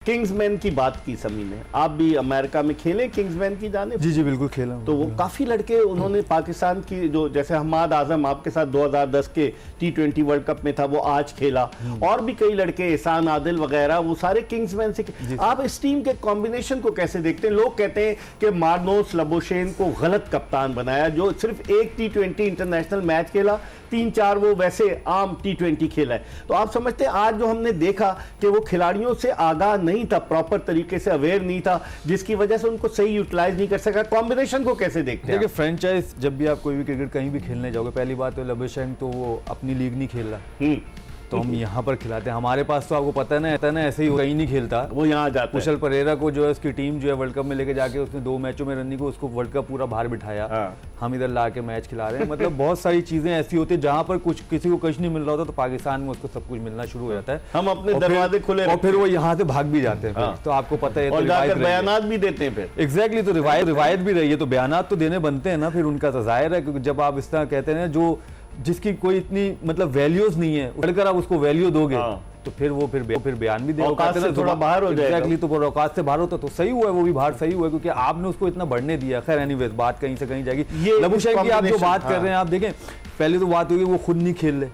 Kingsman की बात की समी ने, आप भी अमेरिका में खेले किंग्समैन की जाने? जी जी बिल्कुल खेला हूं। तो वो काफी लड़के उन्होंने पाकिस्तान की, जो जैसे हम्माद आजम आपके साथ 2010 के T20 वर्ल्ड कप में था, वो आज खेला, और भी कई लड़के एहसान आदिल वगैरह, वो सारे किंग्समैन से। आप इस टीम के कॉम्बिनेशन को कैसे देखते हैं? लोग कहते हैं कि मार्नोस लबुशेन को गलत कप्तान बनाया, जो सिर्फ एक T20 इंटरनेशनल मैच खेला, 3-4 वो वैसे आम T20 खेला है। तो आप समझते हैं आज जो हमने देखा कि वो खिलाड़ियों से आगाह नहीं था, प्रॉपर तरीके से अवेयर नहीं था, जिसकी वजह से उनको सही यूटिलाइज नहीं कर सका। कॉम्बिनेशन को कैसे देखते हैं? देखिए फ्रेंचाइज, जब भी आप कोई भी क्रिकेट कहीं भी खेलने जाओगे, पहली बात तो लबुशेन तो वो अपनी लीग नहीं खेल रहा, तो हम यहाँ पर खिलाते हैं। हमारे पास तो आपको पता है ना ऐसे ही कहीं नहीं खेलता, वो यहाँ जाता है। कुशल परेरा को जो है उसकी टीम जो है वर्ल्ड कप में लेके जाके उसने 2 मैचों में रन्नी को उसको वर्ल्ड कप पूरा बाहर बिठाया। हम इधर ला के मैच खिला रहे हैं। मतलब बहुत सारी चीजें ऐसी होती है जहाँ पर कुछ किसी को कुछ नहीं मिल रहा होता, तो पाकिस्तान में उसको सब कुछ मिलना शुरू हो जाता है। हम अपने दरवाजे खुले और फिर वो यहाँ से भाग भी जाते हैं। तो आपको पता है, और जाकर बयानात भी देते हैं फिर। एग्जैक्टली, तो रिवायत भी रही है, तो बयानात तो देने बनते हैं ना फिर उनका। तो जाहिर है, क्योंकि जब आप इस तरह कहते हैं जो जिसकी कोई इतनी मतलब वैल्यूज नहीं है, उड़कर आप उसको वैल्यू दोगे तो फिर वो फिर बयान भी देगा, औकात से थोड़ा बाहर हो जाएगा। एग्जैक्टली, तो वो औकात से बाहर होता तो सही हुआ है, वो भी बाहर सही हुआ है, क्योंकि आपने उसको इतना बढ़ने दिया। खैर एनीवेज, बात कहीं से कहीं जाएगी। लबुशेन की आप जो बात कर रहे हैं, आप देखें पहले तो बात होगी वो खुद नहीं खेल रहे,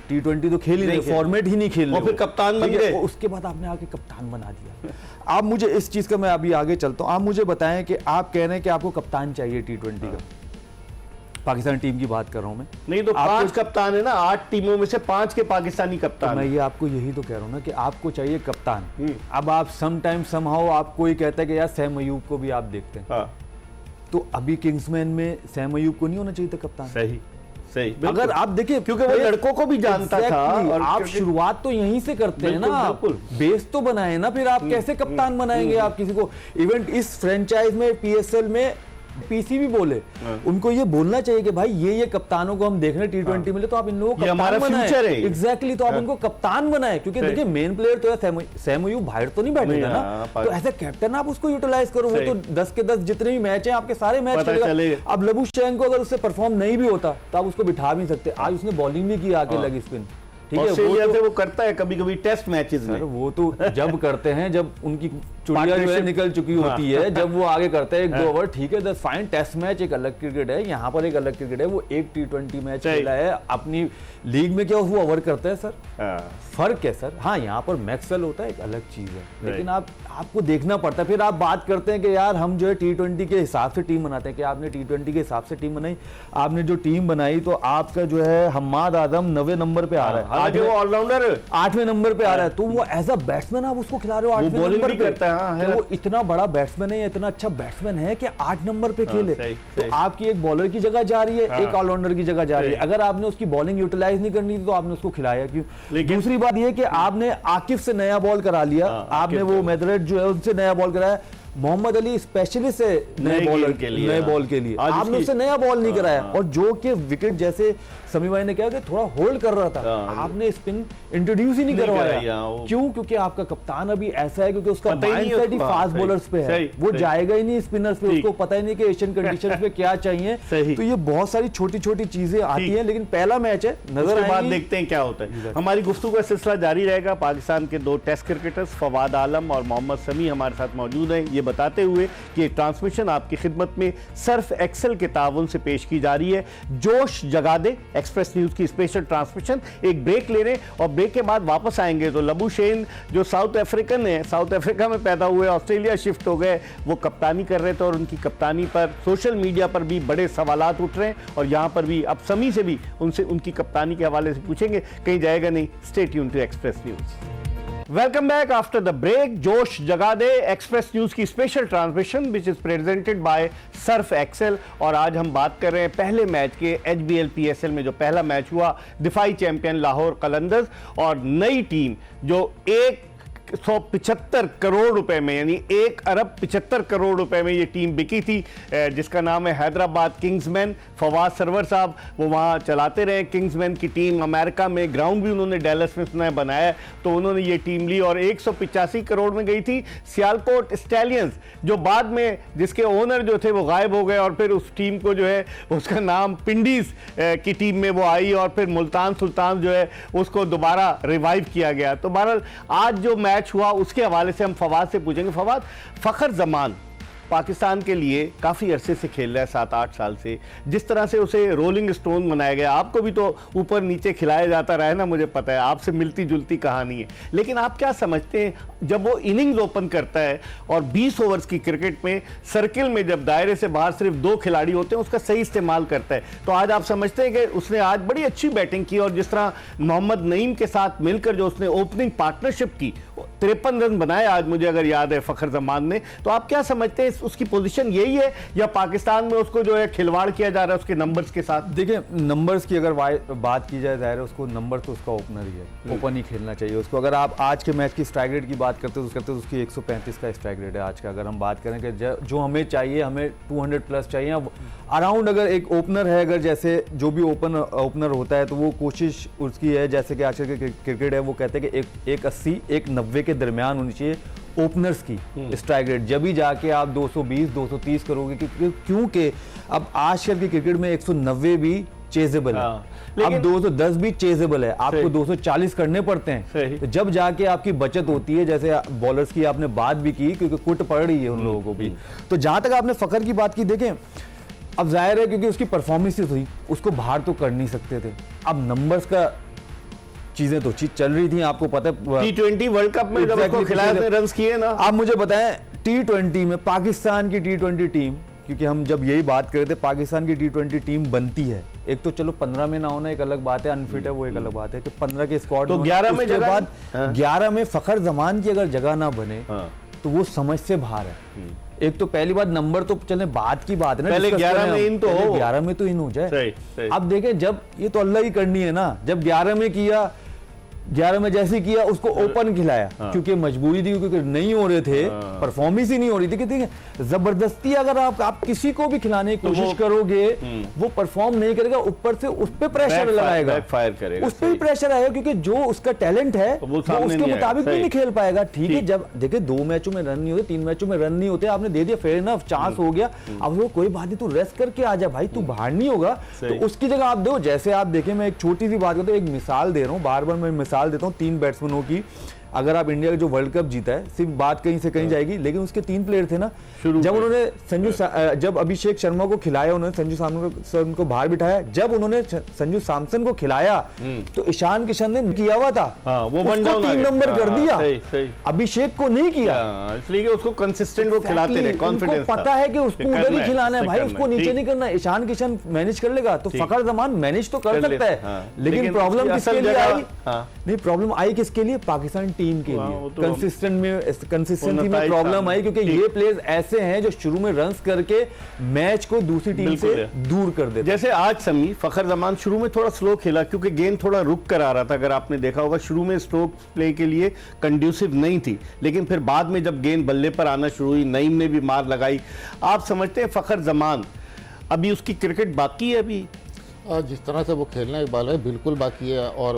T20 तो खेल ही नहीं, फॉर्मेट ही नहीं खेल रहे, और फिर कप्तान बन गए। उसके बाद आपने आके कप्तान बना दिया। आप मुझे इस चीज का, मैं अभी आगे चलता हूँ, आप मुझे बताएं कि आप कह रहे हैं कि आपको कप्तान चाहिए T20 का, पाकिस्तान टीम की बात कर रहा हूं मैं। नहीं तो 5 कप्तान है ना, 8 टीमों में से 5 के पाकिस्तानी कप्तान। तो मैं ये आपको यही तो कह रहा हूं ना कि आपको चाहिए कप्तान। अब आप समटाइम समहाउ आपको ये कहता है कि यार सैम अयूब को भी आप देखते हैं, तो अभी किंग्समैन में सैम अयूब को नहीं होना चाहिए था कप्तान? सही, अगर आप देखिए, क्योंकि वो लड़कों को भी जानता था, और आप शुरुआत तो यहीं से करते हैं ना, बेस तो बनाए ना, फिर आप कैसे कप्तान बनाएंगे आप किसी को? इवेंट इस फ्रेंचाइज में PSL में पीसी भी बोले, उनको ये बोलना चाहिए कि भाई ये कप्तानों को हम देख रहे हैं T20 में, तो आप इन लोगों को हमारा फ्यूचर है। एग्जैक्टली, तो आप उनको कप्तान बनाए, क्योंकि देखिए मेन प्लेयर तो है सैम अयूब, बाहर तो नहीं बैठेगा ना, तो एज ए कैप्टन आप उसको यूटिलाइज करो। वो तो 10 के 10 जितने भी मैच हैं आपके सारे मैच खेलेगा। अब लबुशेन को अगर उससे परफॉर्म नहीं भी होता तो आप उसको बिठा भी सकते। आज उसने बॉलिंग भी की आके लगी स्पिन, ठीक है, ऑस्ट्रेलिया से वो करता है कभी कभी टेस्ट मैचेस में। वो तो जब करते हैं जब उनकी चुड़िया जो है निकल चुकी होती है, जब वो आगे करते हैं 1-2 ओवर, ठीक है, दैट्स फाइन। टेस्ट मैच एक अलग क्रिकेट है, यहाँ पर एक अलग क्रिकेट है। वो एक T20 मैच खेला है अपनी लीग में, क्या वो ओवर करते हैं सर? फर्क है सर। हाँ, यहाँ पर मैक्सवेल होता है, एक अलग चीज है, लेकिन आपको देखना पड़ता है। फिर आप बात करते हैं कि यार हम जो है T20 के हिसाब से टीम बनाते हैं, कि आपने T20 के हिसाब से टीम बनाई, आपने जो टीम बनाई तो आपका जो है हम्माद आजम 9वें नंबर पे आ रहा है, आज वो ऑलराउंडर 8वें नंबर पे आ रहा है, तो वो एज अ बैट्समैन आप उसको खिला रहे हो 8वें नंबर पे। वो इतना बड़ा बैट्समैन है, इतना अच्छा बैट्समैन है कि 8 नंबर पे खेले, तो आपकी एक बॉलर की जगह जा रही है, एक ऑलराउंडर की जगह जा रही है। अगर आपने उसकी बॉलिंग यूटिलाइज नहीं करनी थी तो आपने उसको खिलाया क्यों? दूसरी बात यह कि आपने आकिफ से नया बॉल करा लिया, आपने वो मेदरेट जो है उनसे नया बॉल कराया, मोहम्मद अली स्पेशलिस्ट है नए बॉलर के लिए, नए बॉल के लिए आपने उससे नया बॉल नहीं कराया। और जो कि विकेट जैसे समी भाई ने कहा कि थोड़ा होल्ड कर रहा था, आपने स्पिन इंट्रोड्यूस ही नहीं करवाया। क्यों? क्योंकि आपका कप्तान अभी ऐसा है, क्योंकि उसका माइंडसेट ही फास्ट बॉलर्स पे है, वो जाएगा ही नहीं स्पिनर्स पे, उसको पता ही नहीं कि एशियन कंडीशंस पे क्या चाहिए। तो ये बहुत सारी छोटी छोटी चीजें आती हैं, लेकिन पहला मैच है, नजर बाद देखते हैं क्या होता है। हमारी गुफ्तगू का सिलसिला जारी रहेगा। पाकिस्तान के 2 टेस्ट क्रिकेटर्स फवाद आलम और मोहम्मद समी हमारे साथ मौजूद हैं, ये बताते हुए कि एक ट्रांसमिशन आपकी खिदमत में सर्फ एक्सेल के ताउन से पेश की जा रही है। जोश जगा दे एक्सप्रेस न्यूज की स्पेशल ट्रांसमिशन। एक ब्रेक ले रहे हैं और ब्रेक के बाद वापस आएंगे तो लबुशेन जो साउथ अफ्रीकन है, साउथ अफ्रीका में पैदा हुए, ऑस्ट्रेलिया शिफ्ट हो गए, वो कप्तानी कर रहे थे और उनकी कप्तानी पर सोशल मीडिया पर भी बड़े सवालात उठ रहे हैं, और यहाँ पर भी अब समी से भी उनसे उनकी कप्तानी के हवाले से पूछेंगे। कहीं जाएगा नहीं, stay tuned to Express News. Welcome back after the break. जोश जगा दे एक्सप्रेस न्यूज की special transmission which is presented by Surf Excel. और आज हम बात कर रहे हैं पहले मैच के HBL PSL में जो पहला मैच हुआ, दिफाई चैंपियन लाहौर कलंदर्स और नई टीम जो 175 करोड़ रुपए में, यानी 1 अरब 75 करोड़ रुपए में ये टीम बिकी थी, जिसका नाम है हैदराबाद किंग्समैन। फवाद सरवर साहब वो वहाँ चलाते रहे किंग्समैन की टीम। अमेरिका में ग्राउंड भी उन्होंने डैलस में सुना है बनाया, तो उन्होंने ये टीम ली और 185 करोड़ में गई थी। सियालकोट स्टैलियंस जो बाद में जिसके ओनर जो थे वो गायब हो गए, और फिर उस टीम को जो है उसका नाम पिंडीज की टीम में वो आई, और फिर मुल्तान सुल्तान जो है उसको दोबारा रिवाइव किया गया। तो बहरहाल आज जो मैच मैच हुआ उसके हवाले से हम फवाद से पूछेंगे। फवाद, फखर जमान पाकिस्तान के लिए काफ़ी अरसे से खेल रहा है, 7-8 साल से। जिस तरह से उसे रोलिंग स्टोन बनाया गया, आपको भी तो ऊपर नीचे खिलाया जाता रहा है ना, मुझे पता है, आपसे मिलती जुलती कहानी है। लेकिन आप क्या समझते हैं, जब वो इनिंग्स ओपन करता है और 20 ओवर्स की क्रिकेट में सर्किल में जब दायरे से बाहर सिर्फ 2 खिलाड़ी होते हैं, उसका सही इस्तेमाल करता है, तो आज आप समझते हैं कि उसने आज बड़ी अच्छी बैटिंग की, और जिस तरह मोहम्मद नईम के साथ मिलकर जो उसने ओपनिंग पार्टनरशिप की, 53 रन बनाए आज, मुझे अगर याद है, फखर जमान ने, तो आप क्या समझते हैं उसकी पोजीशन यही है या पाकिस्तान में उसको जो है खिलवाड़ किया जा रहा है उसके नंबर्स के साथ? देखिए, नंबर्स की अगर बात की जाए, जाहिर है उसको नंबर तो उसका ओपनर ही है, ओपन ही खेलना चाहिए उसको। अगर आप आज के मैच की स्ट्राइक रेट की बात करते हो तो उसकी 135 का स्ट्राइक रेट है आज का। अगर हम बात करें कि जो हमें चाहिए, हमें 200 प्लस चाहिए अराउंड। अगर एक ओपनर है, अगर जैसे जो भी ओपनर होता है, तो वो कोशिश उसकी है, जैसे कि आजकल के क्रिकेट है, वो कहते हैं कि 180 190 के दरमियान होनी चाहिए ओपनर्स की स्ट्राइक रेट। जब भी जाके आप 220 230 करोगे, क्योंकि अब आजकल की क्रिकेट में 190 भी चेजेबल है, अब 210 भी चेजेबल है, आपको 240 करने पड़ते हैं, तो जब जाके आपकी बचत होती है। जैसे बॉलर्स की आपने बात भी की, क्योंकि कुट पड़ रही है उन लोगों को भी। तो जहां तक आपने फखर की बात की, देखें अब जाहिर है क्योंकि उसकी परफॉर्मेंस हुई, उसको बाहर तो कर नहीं सकते थे। अब नंबर्स का चीजें तो चल रही थी, आपको पता है T20 वर्ल्ड कप में जब उसको खिलाया रन किए ना। आप मुझे बताएं, T20 में पाकिस्तान की T20 टीम, क्योंकि हम जब यही बात कर रहे थे, पाकिस्तान की T20 टीम बनती है, एक तो चलो 15 में ना होना एक अलग बात है, अनफिट है वो एक अलग बात है, कि 15 के स्क्वाड तो 11 में के बाद 11 में फखर जमान की अगर जगह ना बने तो वो समझ से बाहर है। एक तो पहली बात, नंबर तो चले बात की बात है ना, पहले 11 में इन तो हो, 11 में तो इन हो जाए। अब देखें, जब ये तो अल्लाह ही करनी है ना, जब 11 में किया, 11 में जैसे किया, उसको ओपन खिलाया, क्योंकि मजबूरी थी, क्योंकि नहीं हो रहे थे, परफॉर्मेंस ही नहीं हो रही थी। ठीक है, जबरदस्ती अगर आप किसी को भी खिलाने की कोशिश करोगे, वो परफॉर्म नहीं करेगा, ऊपर से उस पर प्रेशर लगाएगा, करेगा, उस पर भी प्रेशर आएगा, क्योंकि जो उसका टैलेंट है वो उसके मुताबिक भी नहीं खेल पाएगा। ठीक है, जब देखिए 2 मैचों में रन नहीं होते, 3 मैचों में रन नहीं होते, आपने दे दिया, फेयर इनफ, चांस हो गया, अब वो कोई बात नहीं, तू रेस्ट करके आ जा भाई, तू बाहर नहीं होगा, तो उसकी जगह आप दो। जैसे आप देखें, मैं एक छोटी सी बात करता हूँ, एक मिसाल दे रहा हूँ, बार बार मैं मिसाल देता हूँ 3 बैट्समैनों की। अगर आप इंडिया का जो वर्ल्ड कप जीता है, सिर्फ बात कहीं से कहीं जाएगी, लेकिन उसके 3 प्लेयर थे ना, जब उन्होंने जब अभिषेक शर्मा को खिलाया, उन्होंने संजू सैमसन को बाहर बिठाया, जब उन्होंने संजू सैमसन को खिलाया, तो ईशान किशन ने किया हुआ था, वो 3 नंबर कर दिया, अभिषेक को नहीं किया, इसलिए उसको कंसिस्टेंट वो खिलाते रहे, कॉन्फिडेंस पता है कि उसको उधर ही खिलाना है भाई, उसको नीचे नहीं करना। ईशान किशन मैनेज कर लेगा, तो फखर जमान मैनेज तो कर सकता है, लेकिन प्रॉब्लम किसके लिए आई? नहीं, प्रॉब्लम आई किसके लिए? पाकिस्तान टीम के लिए कंसिस्टेंसी में प्रॉब्लम आई, क्योंकि ये प्लेयर्स ऐसे हैं जो शुरू में रन्स करके मैच को दूसरी टीम से दूर कर देते। जैसे आज समी, फखर जमान शुरू में थोड़ा स्लो खेला, क्योंकि गेंद थोड़ा रुक कर आ रहा था, अगर आपने देखा होगा, शुरू में स्ट्रोक प्ले के लिए कंड्यूसिव नहीं थी, लेकिन फिर बाद में जब गेंद बल्ले पर आना शुरू हुई, नईम ने भी मार लगाई। आप समझते हैं फखर जमान अभी उसकी क्रिकेट बाकी है? अभी जिस तरह से वो खेलने वाला है, बिल्कुल बाकी है, और